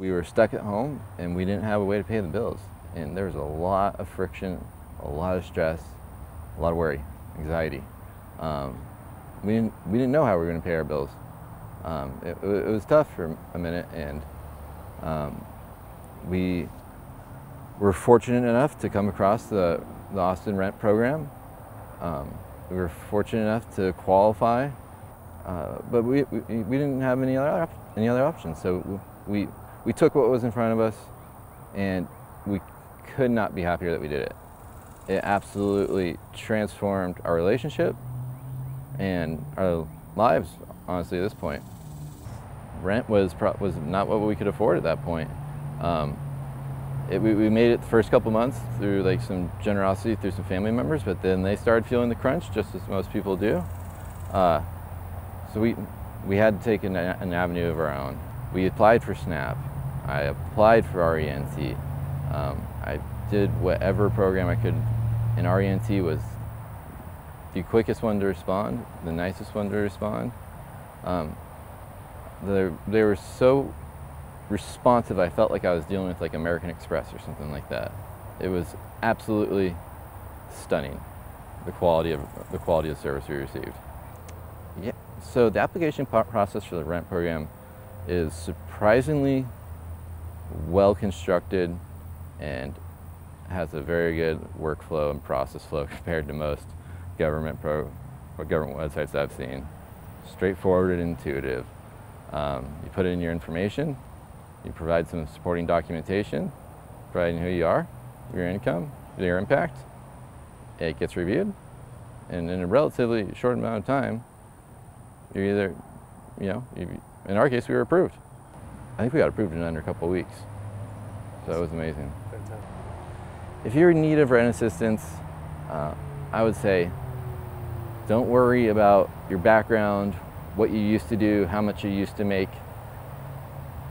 we were stuck at home and we didn't have a way to pay the bills. And there was a lot of friction, a lot of stress, a lot of worry, anxiety. We didn't know how we were going to pay our bills. It was tough for a minute, and we were fortunate enough to come across the Austin Rent program. We were fortunate enough to qualify, but we didn't have any other options. So we took what was in front of us, and we could not be happier that we did it. It absolutely transformed our relationship and our lives, honestly, at this point. Rent was not what we could afford at that point. We made it the first couple months through like some generosity through some family members, but then they started feeling the crunch, just as most people do. So we had to take an avenue of our own. We applied for SNAP. I applied for RENT. I did whatever program I could, and RENT was the quickest one to respond, the nicest one to respond. They were so responsive. I felt like I was dealing with like American Express or something like that. It was absolutely stunning, the quality of service we received. Yeah. So the application process for the rent program is surprisingly well constructed and has a very good workflow and process flow compared to most government websites I've seen. Straightforward and intuitive. You put in your information, you provide some supporting documentation, providing who you are, your income, your impact. It gets reviewed, and in a relatively short amount of time, you're either, in our case, we were approved. I think we got approved in under a couple of weeks. So that was amazing. Fantastic. If you're in need of rent assistance, I would say don't worry about your background, what you used to do, how much you used to make.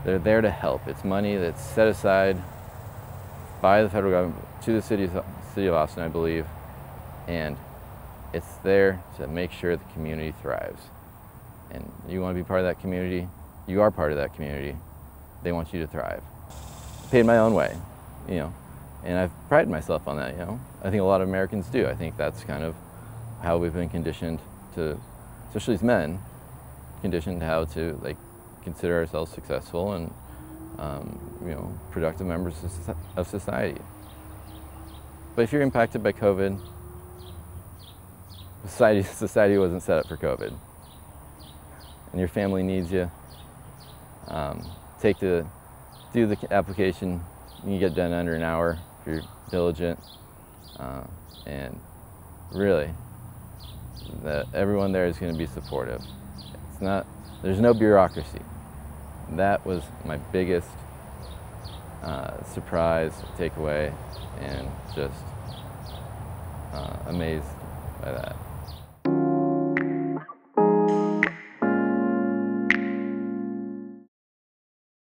They're there to help. It's money that's set aside by the federal government to the city of Austin, I believe, and it's there to make sure the community thrives. And you want to be part of that community, you are part of that community. They want you to thrive. I paid my own way, and I've prided myself on that, I think a lot of Americans do. I think that's kind of how we've been conditioned to, especially as men, conditioned how to consider ourselves successful and productive members of society. But if you're impacted by COVID, society wasn't set up for COVID, and your family needs you. Do the application. You can get done under an hour if you're diligent, and really, everyone there is going to be supportive. There's no bureaucracy. That was my biggest surprise, takeaway, and just amazed by that.